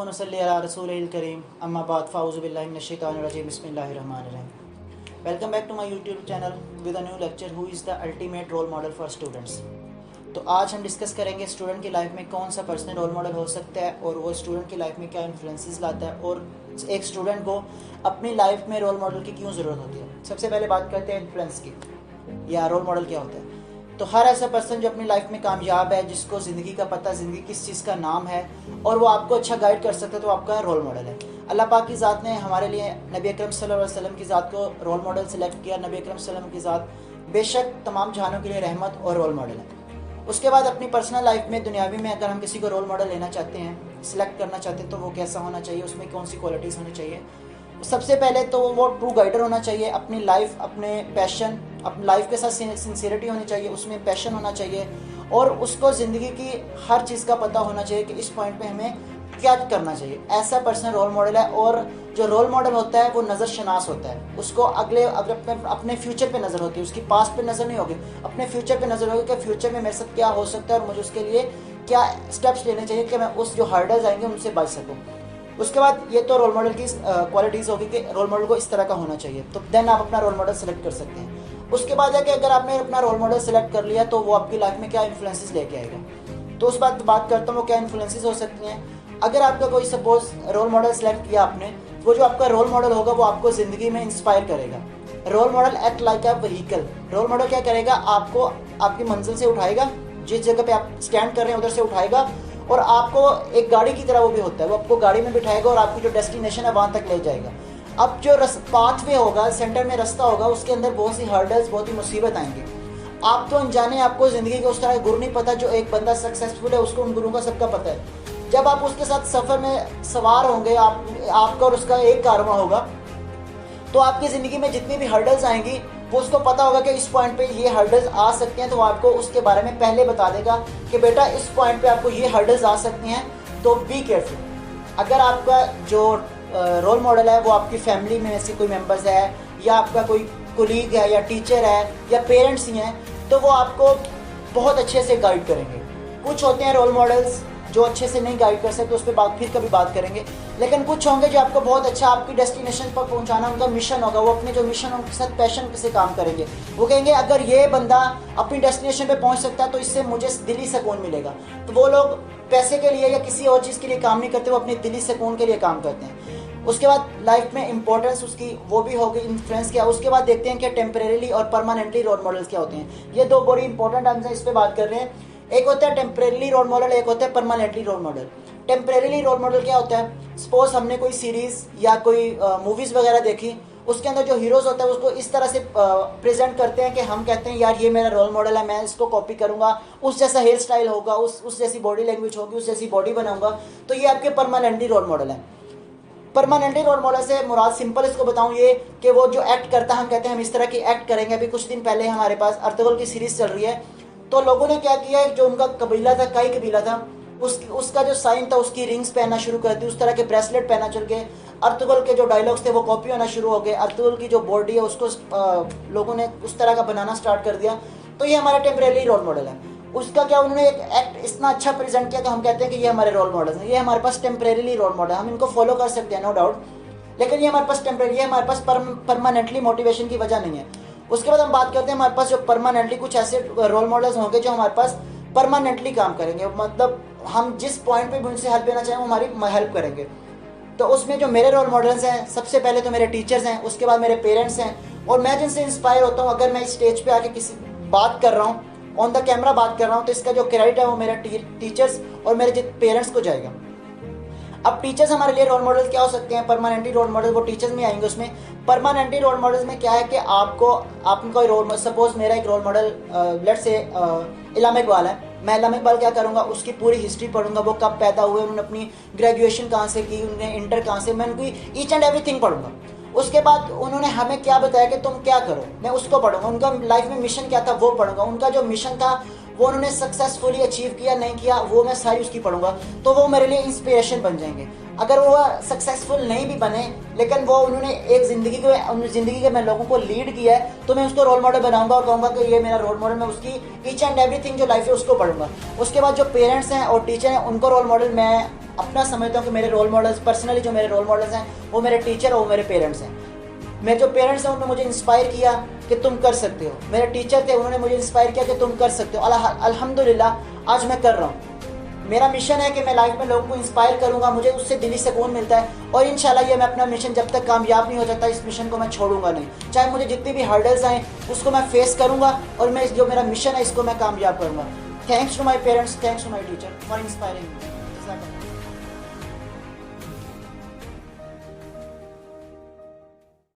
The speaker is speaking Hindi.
नसल्ली अला रसूलिल करीम अम्मा बाद फ़ाऊज़ु बिल्लाहि मिनश शैतानिर रजीम बिस्मिल्लाहिर रहमानिर रहीम। Welcome back to my YouTube channel with a new lecture who is the ultimate role model for students. तो आज हम डिस्कस करेंगे स्टूडेंट की लाइफ में कौन सा पर्सनल रोल मॉडल हो सकता है और वो स्टूडेंट की लाइफ में क्या इन्फ्लुएंसेस लाता है और एक स्टूडेंट को अपनी लाइफ में रोल मॉडल की क्यों ज़रूरत होती है। सबसे पहले बात करते हैं इन्फ्लुएंस की या रोल मॉडल क्या होता है। तो हर ऐसा पर्सन जो अपनी लाइफ में कामयाब है, जिसको ज़िंदगी का पता, ज़िंदगी किस चीज़ का नाम है और वो आपको अच्छा गाइड कर सकता है, तो आपका रोल मॉडल है। अल्लाह पाक की ज़ात ने हमारे लिए नबी अकरम सल्लल्लाहु अलैहि वसल्लम की ज़ात को रोल मॉडल सेलेक्ट किया। नबी अकरम सल्लल्लाहु अलैहि वसल्लम की ज़ात बेशक तमाम जहानों के लिए रहमत और रोल मॉडल है। उसके बाद अपनी पर्सनल लाइफ में, दुनियावी में, अगर हम किसी को रोल मॉडल लेना चाहते हैं, सिलेक्ट करना चाहते हैं, तो वो कैसा होना चाहिए, उसमें कौन सी क्वालिटीज़ होनी चाहिए। सबसे पहले तो वो ट्रू गाइडर होना चाहिए। अपनी लाइफ, अपने पैशन, अपनी लाइफ के साथ सिंसियरिटी होनी चाहिए, उसमें पैशन होना चाहिए और उसको ज़िंदगी की हर चीज़ का पता होना चाहिए कि इस पॉइंट पे हमें क्या करना चाहिए। ऐसा पर्सन रोल मॉडल है। और जो रोल मॉडल होता है वो नज़र शनास होता है। उसको अगले अपने फ्यूचर पे नज़र होती है, उसकी पास्ट पे नज़र नहीं होगी, अपने फ्यूचर पे नज़र होगी कि फ्यूचर में मेरे साथ क्या हो सकता है और मुझे उसके लिए क्या स्टेप्स लेने चाहिए कि मैं उस जो हर्डल्स आएंगे उनसे बच सकूँ। उसके बाद ये तो रोल मॉडल की क्वालिटीज़ होगी कि रोल मॉडल को इस तरह का होना चाहिए, तो देन आप अपना रोल मॉडल सेलेक्ट कर सकते हैं। उसके बाद है कि अगर आपने अपना रोल मॉडल सेलेक्ट कर लिया तो वो आपकी लाइफ में क्या इन्फ्लुएंसेस लेके आएगा। तो उस बात करता हूँ वो क्या इन्फ्लुएंसेस हो सकती हैं। अगर आपका कोई सपोज रोल मॉडल सेलेक्ट किया आपने, वो जो आपका रोल मॉडल होगा वो आपको ज़िंदगी में इंस्पायर करेगा। Role model act like a vehicle. Role model क्या करेगा, आपको आपकी मंजिल से उठाएगा, जिस जगह पे आप स्टैंड कर रहे हैं उधर से उठाएगा और आपको एक गाड़ी की तरह वो भी होता है, वो आपको गाड़ी में बिठाएगा और आपकी जो डेस्टिनेशन है वहाँ तक ले जाएगा। अब जो पाथवे होगा, सेंटर में रास्ता होगा, उसके अंदर बहुत सी हर्डल्स, बहुत ही मुसीबत आएंगी। आप तो अनजाने, आपको ज़िंदगी के उस तरह गुर नहीं पता। जो एक बंदा सक्सेसफुल है उसको उन गुरों का सबका पता है। जब आप उसके साथ सफ़र में सवार होंगे, आपका और उसका एक कारवां होगा, तो आपकी ज़िंदगी में जितनी भी हर्डल्स आएंगी वो उसको पता होगा कि इस पॉइंट पे ये हर्डल्स आ सकते हैं, तो वो आपको उसके बारे में पहले बता देगा कि बेटा इस पॉइंट पे आपको ये हर्डल्स आ सकती हैं, तो बी केयरफुल। अगर आपका जो रोल मॉडल है वो आपकी फैमिली में से कोई मेंबर्स है या आपका कोई कोलीग है या टीचर है या पेरेंट्स ही हैं, तो वो आपको बहुत अच्छे से गाइड करेंगे। कुछ होते हैं रोल मॉडल्स जो अच्छे से नहीं गाइड कर सकते, उस पर फिर कभी बात करेंगे। लेकिन कुछ होंगे जो आपको बहुत अच्छा आपकी डेस्टिनेशन पर पहुंचाना उनका मिशन होगा, वो अपने जो मिशन उनके साथ पैशन से काम करेंगे। वो कहेंगे अगर ये बंदा अपनी डेस्टिनेशन पे पहुंच सकता है तो इससे मुझे दिली सुकून मिलेगा। तो वो लोग पैसे के लिए या किसी और चीज़ के लिए काम नहीं करते, वो अपने दिली सुकून के लिए काम करते हैं। उसके बाद लाइफ में इंपॉर्टेंस उसकी वो भी होगी, इन्फ्लुएंस क्या। उसके बाद देखते हैं कि टेम्परेरीली और परमानेंटली रोल मॉडल्स क्या होते हैं। ये दो बड़ी इंपॉर्टेंट हम इस पर बात कर रहे हैं। एक होता है टेम्परेरी रोल मॉडल, एक होता है permanently role model. Temporary role model क्या होता है, सपोज हमने कोई सीरीज या कोई मूवीज वगैरह देखी, उसके अंदर जो हीरोज होता है उसको इस तरह से प्रेजेंट करते हैं कि हम कहते हैं यार ये मेरा रोल मॉडल है, मैं इसको कॉपी करूंगा, उस जैसा हेयर स्टाइल होगा, उस जैसी बॉडी लैंग्वेज होगी, उस जैसी बॉडी बनाऊंगा, तो ये आपके परमानेंटली रोल मॉडल है। परमानेंटली रोल मॉडल से मुराद सिंपल इसको बताऊं ये कि वो जो एक्ट करता है, हम कहते हैं हम इस तरह की एक्ट करेंगे। अभी कुछ दिन पहले हमारे पास अर्तुगरुल की सीरीज चल रही है, तो लोगों ने क्या किया, जो उनका कबीला था, काई कबीला था, उसका जो साइन था उसकी रिंग्स पहनना शुरू कर दी, उस तरह के ब्रेसलेट पहना चल गए। अर्तुगरुल के जो डायलॉग्स थे वो कॉपी होना शुरू हो गए। अर्तुगरुल की जो बॉडी है उसको लोगों ने उस तरह का बनाना स्टार्ट कर दिया। तो ये हमारा टेम्परेरी रोल मॉडल है। उसका क्या, उन्होंने एक एक्ट इतना अच्छा प्रेजेंट किया कि हम कहते हैं कि ये हमारे रोल मॉडल हैं। ये हमारे पास टेम्परेरी रोल मॉडल है, हम इनको फॉलो कर सकते हैं नो डाउट, लेकिन ये हमारे पास टेम्परेरी है, हमारे पास परमानेंटली मोटिवेशन की वजह नहीं है। उसके बाद हम बात करते हैं हमारे पास जो परमानेंटली कुछ ऐसे रोल मॉडल्स होंगे जो हमारे पास परमानेंटली काम करेंगे, मतलब हम जिस पॉइंट पे भी उनसे हेल्प लेना चाहें वो हमारी हेल्प करेंगे। तो उसमें जो मेरे रोल मॉडल्स हैं, सबसे पहले तो मेरे टीचर्स हैं, उसके बाद मेरे पेरेंट्स हैं, और मैं जिनसे इंस्पायर होता हूँ। अगर मैं इस स्टेज पे आके किसी बात कर रहा हूँ, ऑन द कैमरा बात कर रहा हूँ, तो इसका जो क्रेडिट है वो मेरे टीचर्स और मेरे पेरेंट्स को जाएगा। अब टीचर्स हमारे लिए रोल मॉडल क्या हो सकते हैं, परमानेंटली रोल मॉडल, वो टीचर्स में आएंगे। उसमें परमानेंटली रोल मॉडल्स में क्या है कि आपको कोई रोल, सपोज मेरा एक role model let's say इल्लामा Iqbal है। मैं इल्लामा इकबाल क्या करूँगा, उसकी पूरी हिस्ट्री पढ़ूंगा, वो कब पैदा हुए, उन्होंने अपनी ग्रेजुएशन कहाँ से की, उन्होंने इंटर कहाँ से, मैं उनकी ईच एंड एवरीथिंग पढ़ूंगा। उसके बाद उन्होंने हमें क्या बताया कि तुम क्या करो, मैं उसको पढ़ूंगा। उनका लाइफ में मिशन क्या था वो पढ़ूंगा। उनका जो मिशन था वो उन्होंने सक्सेसफुली अचीव किया नहीं किया, वो मैं सारी उसकी पढ़ूंगा, तो वो मेरे लिए इंस्पिरेशन बन जाएंगे। अगर वो सक्सेसफुल नहीं भी बने, लेकिन वो उन्होंने एक ज़िंदगी के मैं लोगों को लीड किया है, तो मैं उसको रोल मॉडल बनाऊंगा और कहूँगा कि ये मेरा रोल मॉडल। मैं उसकी ईच एंड एवरीथिंग जो लाइफ है उसको पढ़ूंगा। उसके बाद जो पेरेंट्स हैं और टीचर हैं, उनको रोल मॉडल मैं अपना समझता हूँ कि मेरे रोल मॉडल्स, पर्सनली जो मेरे रोल मॉडल्स हैं वो मेरे टीचर और वो मेरे पेरेंट्स हैं। मेरे जो पेरेंट्स हैं उन्होंने मुझे इंस्पायर किया कि तुम कर सकते हो। मेरे टीचर थे, उन्होंने मुझे इंस्पायर किया कि तुम कर सकते हो। अल्हम्दुलिल्लाह आज मैं कर रहा हूँ। मेरा मिशन है कि मैं लाइफ में लोगों को इंस्पायर करूंगा, मुझे उससे दिली सुकून मिलता है। और इंशाल्लाह ये मैं अपना मिशन जब तक कामयाब नहीं हो जाता, इस मिशन को मैं छोड़ूंगा नहीं। चाहे मुझे जितनी भी हर्डल्स आए उसको मैं फेस करूंगा और मैं जो मेरा मिशन है इसको मैं कामयाब करूंगा। Thanks to my parents, thanks to my teacher for inspiring me.